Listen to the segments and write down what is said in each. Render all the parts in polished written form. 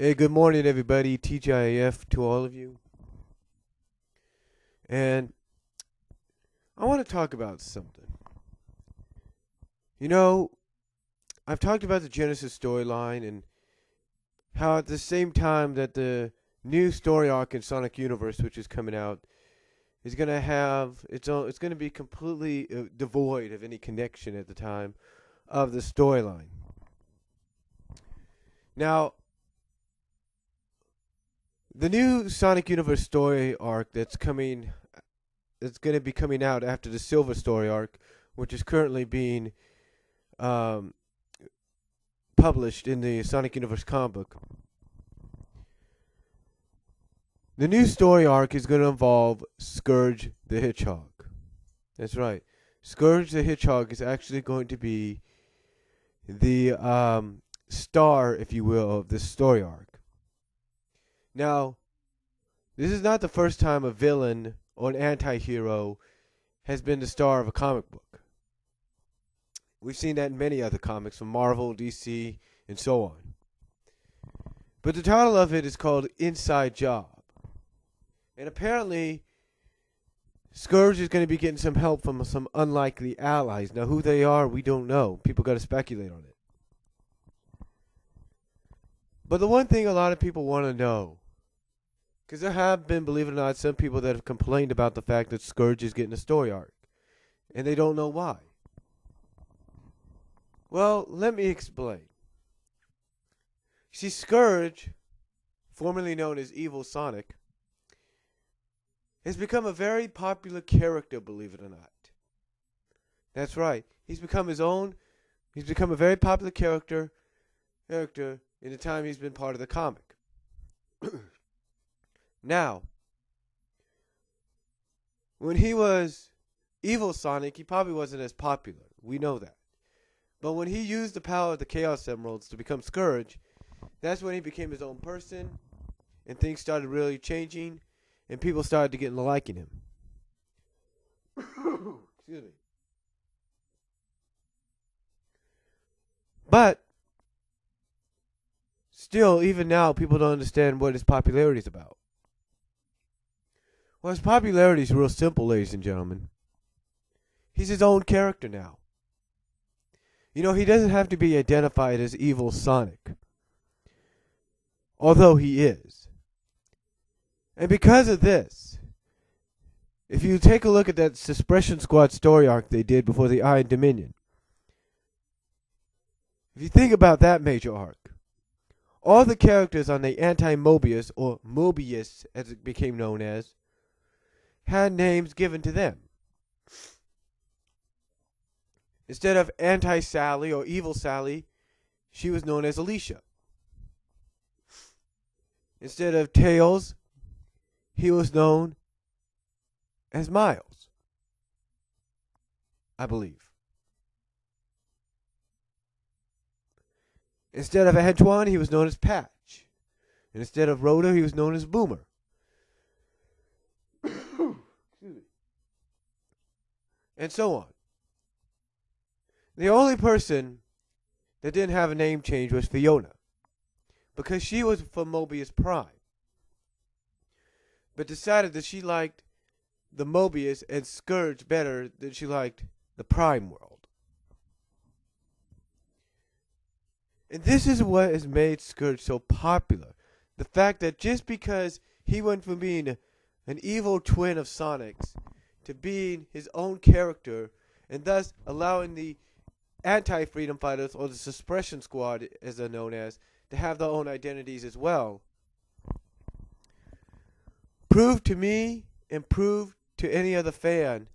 Hey, good morning, everybody. TGIF to all of you. And I want to talk about something. You know, I've talked about the Genesis storyline and how at the same time that the new story arc in Sonic Universe, which is coming out, is going to have its own, it's going to be completely devoid of any connection at the time of the storyline. Now, the new Sonic Universe story arc that's going to be coming out after the Silver story arc, which is currently being um, published in the Sonic Universe comic book. The new story arc is going to involve Scourge the Hedgehog. That's right. Scourge the Hedgehog is actually going to be the star, if you will, of this story arc. Now, this is not the first time a villain or an anti-hero has been the star of a comic book. We've seen that in many other comics from Marvel, DC, and so on. But the title of it is called Inside Job. And apparently, Scourge is going to be getting some help from some unlikely allies. Now, who they are, we don't know. People got to speculate on it. But the one thing a lot of people want to know, because there have been, believe it or not, some people that have complained about the fact that Scourge is getting a story arc. And they don't know why. Well, let me explain. See, Scourge, formerly known as Evil Sonic, has become a very popular character, believe it or not. That's right. He's become a very popular character in the time he's been part of the comic. Now, when he was Evil Sonic, he probably wasn't as popular. We know that. But when he used the power of the Chaos Emeralds to become Scourge, that's when he became his own person, and things started really changing, and people started to get liking him. Excuse me. But still, even now, people don't understand what his popularity is about. Well, his popularity is real simple, ladies and gentlemen. He's his own character now. You know, he doesn't have to be identified as Evil Sonic, although he is. And because of this, if you take a look at that Suppression Squad story arc they did before the Iron Dominion, if you think about that major arc, all the characters on the anti-Mobius, or Mobius as it became known as, had names given to them. Instead of Anti-Sally or Evil Sally, she was known as Alicia. Instead of Tails, he was known as Miles, I believe. Instead of Antoine, he was known as Patch. And instead of Rhoda, he was known as Boomer. And so on. The only person that didn't have a name change was Fiona, because she was from Mobius Prime, but decided that she liked the Mobius and Scourge better than she liked the Prime world. And this is what has made Scourge so popular. The fact that just because he went from being an evil twin of Sonic's to being his own character, and thus allowing the anti-freedom fighters, or the Suppression Squad as they're known as, to have their own identities as well, proved to me and proved to any other fan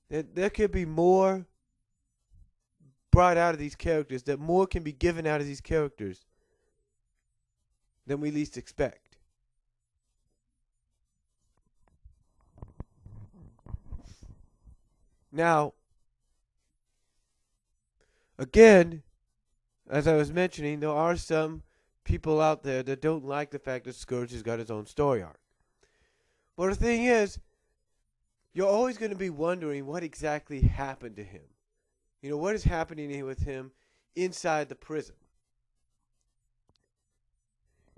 that there could be more brought out of these characters, that more can be given out of these characters than we least expect. Now, again, as I was mentioning, there are some people out there that don't like the fact that Scourge has got his own story arc. But the thing is, you're always going to be wondering what exactly happened to him. You know, what is happening with him inside the prison?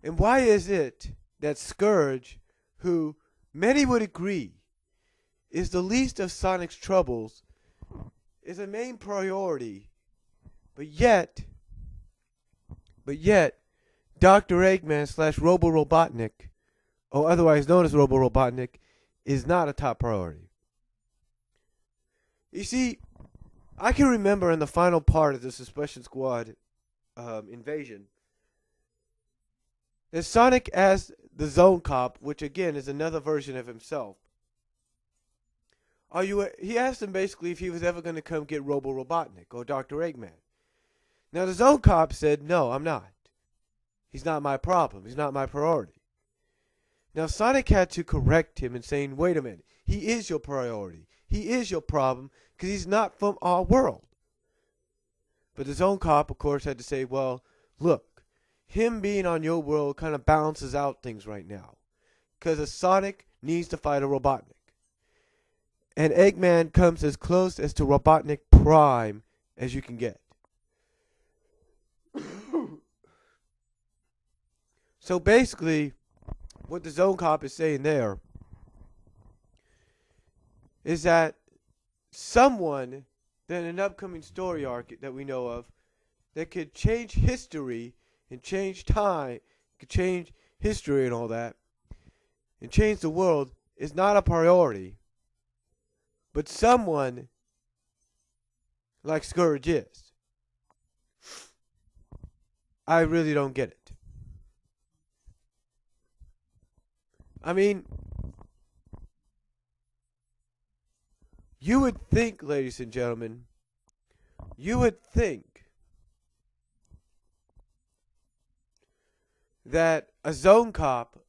And why is it that Scourge, who many would agree is the least of Sonic's troubles, is a main priority, but yet, Dr. Eggman slash Robo Robotnik, or otherwise known as Robo Robotnik, is not a top priority? You see, I can remember in the final part of the Suspicion Squad invasion that Sonic asked the Zone Cop, which again is another version of himself, he asked him basically if he was ever going to come get Robo Robotnik or Dr. Eggman. Now the Zone Cop said, no, I'm not. He's not my problem. He's not my priority. Now Sonic had to correct him and saying, wait a minute, he is your priority. He is your problem because he's not from our world. But the Zone Cop, of course, had to say, well, look, him being on your world kind of balances out things right now. Because a Sonic needs to fight a Robotnik. And Eggman comes as close as to Robotnik Prime as you can get. So basically, what the Zone Cop is saying there is that someone, in an upcoming story arc that we know of, that could change history and change time, could change history and all that, and change the world, is not a priority. But someone like Scourge is. I really don't get it. I mean, you would think, ladies and gentlemen, you would think that a Zone Cop,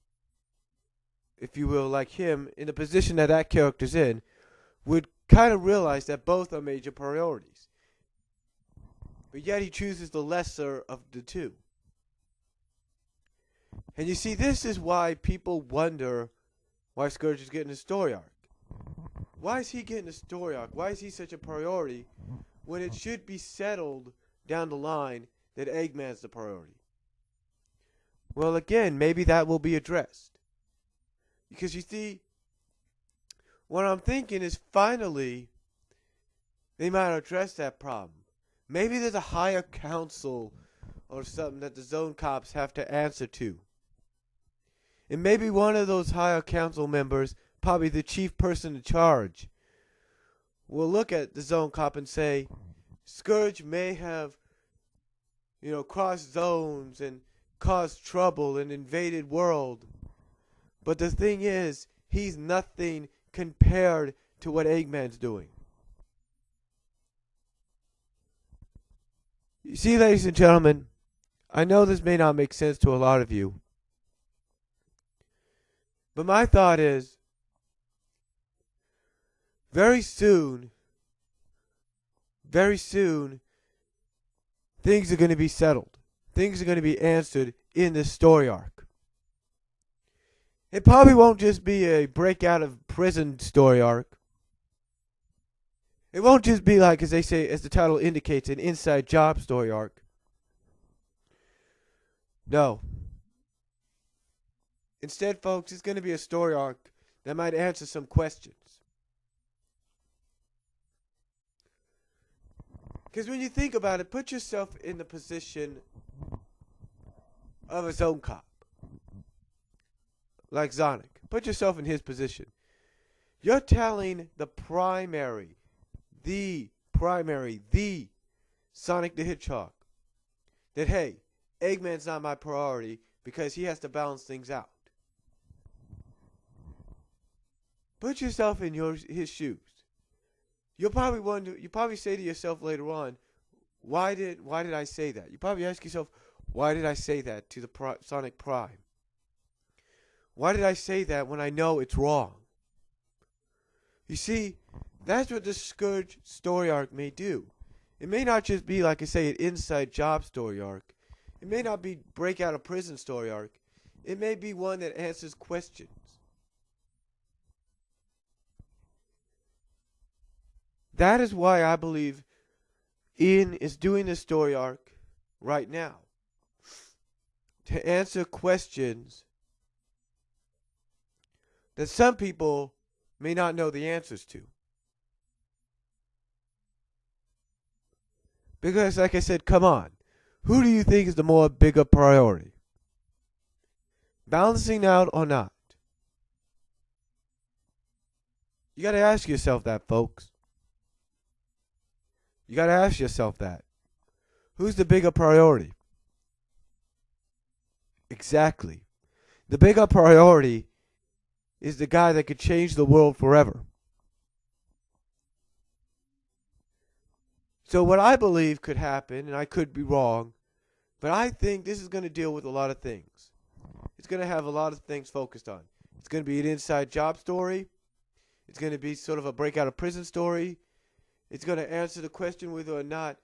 if you will, like him, in the position that that character's in, would kind of realize that both are major priorities. But yet he chooses the lesser of the two. And you see, this is why people wonder why Scourge is getting a story arc. Why is he getting a story arc? Why is he such a priority when it should be settled down the line that Eggman's the priority? Well, again, maybe that will be addressed. Because you see, what I'm thinking is finally they might address that problem. Maybe there's a higher council or something that the Zone Cops have to answer to. And maybe one of those higher council members, probably the chief person in charge, will look at the Zone Cop and say, Scourge may have, crossed zones and caused trouble and invaded world. But the thing is, he's nothing compared to what Eggman's doing. You see, ladies and gentlemen, I know this may not make sense to a lot of you. But my thought is, very soon, things are going to be settled. Things are going to be answered in this story arc. It probably won't just be a break out of prison story arc. It won't just be like, as they say, as the title indicates, an inside job story arc. No. Instead, folks, it's going to be a story arc that might answer some questions. Because when you think about it, put yourself in the position of a Zone Cop. Like Sonic. Put yourself in his position. You're telling the primary Sonic the Hedgehog that, hey, Eggman's not my priority because he has to balance things out. Put yourself in his shoes. You'll probably wonder. You probably say to yourself later on, why did I say that? You probably ask yourself, why did I say that to the Sonic Prime? Why did I say that when I know it's wrong? You see, that's what the Scourge story arc may do. It may not just be, like I say, an inside job story arc. It may not be break out of prison story arc. It may be one that answers questions. That is why I believe Ian is doing this story arc right now. to answer questions that some people may not know the answers to. Because, like I said, come on. Who do you think is the more bigger priority? Balancing out or not? You got to ask yourself that, folks. You got to ask yourself that. Who's the bigger priority? Exactly. The bigger priority is the guy that could change the world forever. So what I believe could happen, and I could be wrong, but I think this is going to deal with a lot of things. It's going to have a lot of things focused on. It's going to be an inside job story. It's going to be sort of a breakout of prison story. It's going to answer the question whether or not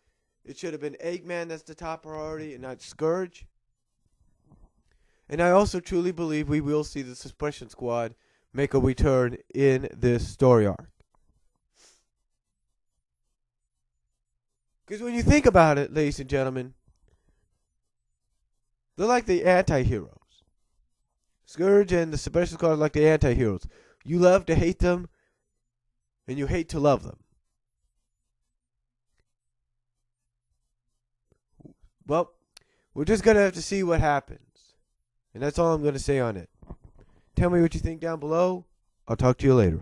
it should have been Eggman that's the top priority and not Scourge. And I also truly believe we will see the Suppression Squad make a return in this story arc. Because when you think about it, ladies and gentlemen, they're like the anti-heroes. Scourge and the Suppression Squad are like the anti-heroes. You love to hate them, and you hate to love them. Well, we're just going to have to see what happens. And that's all I'm going to say on it. Tell me what you think down below. I'll talk to you later.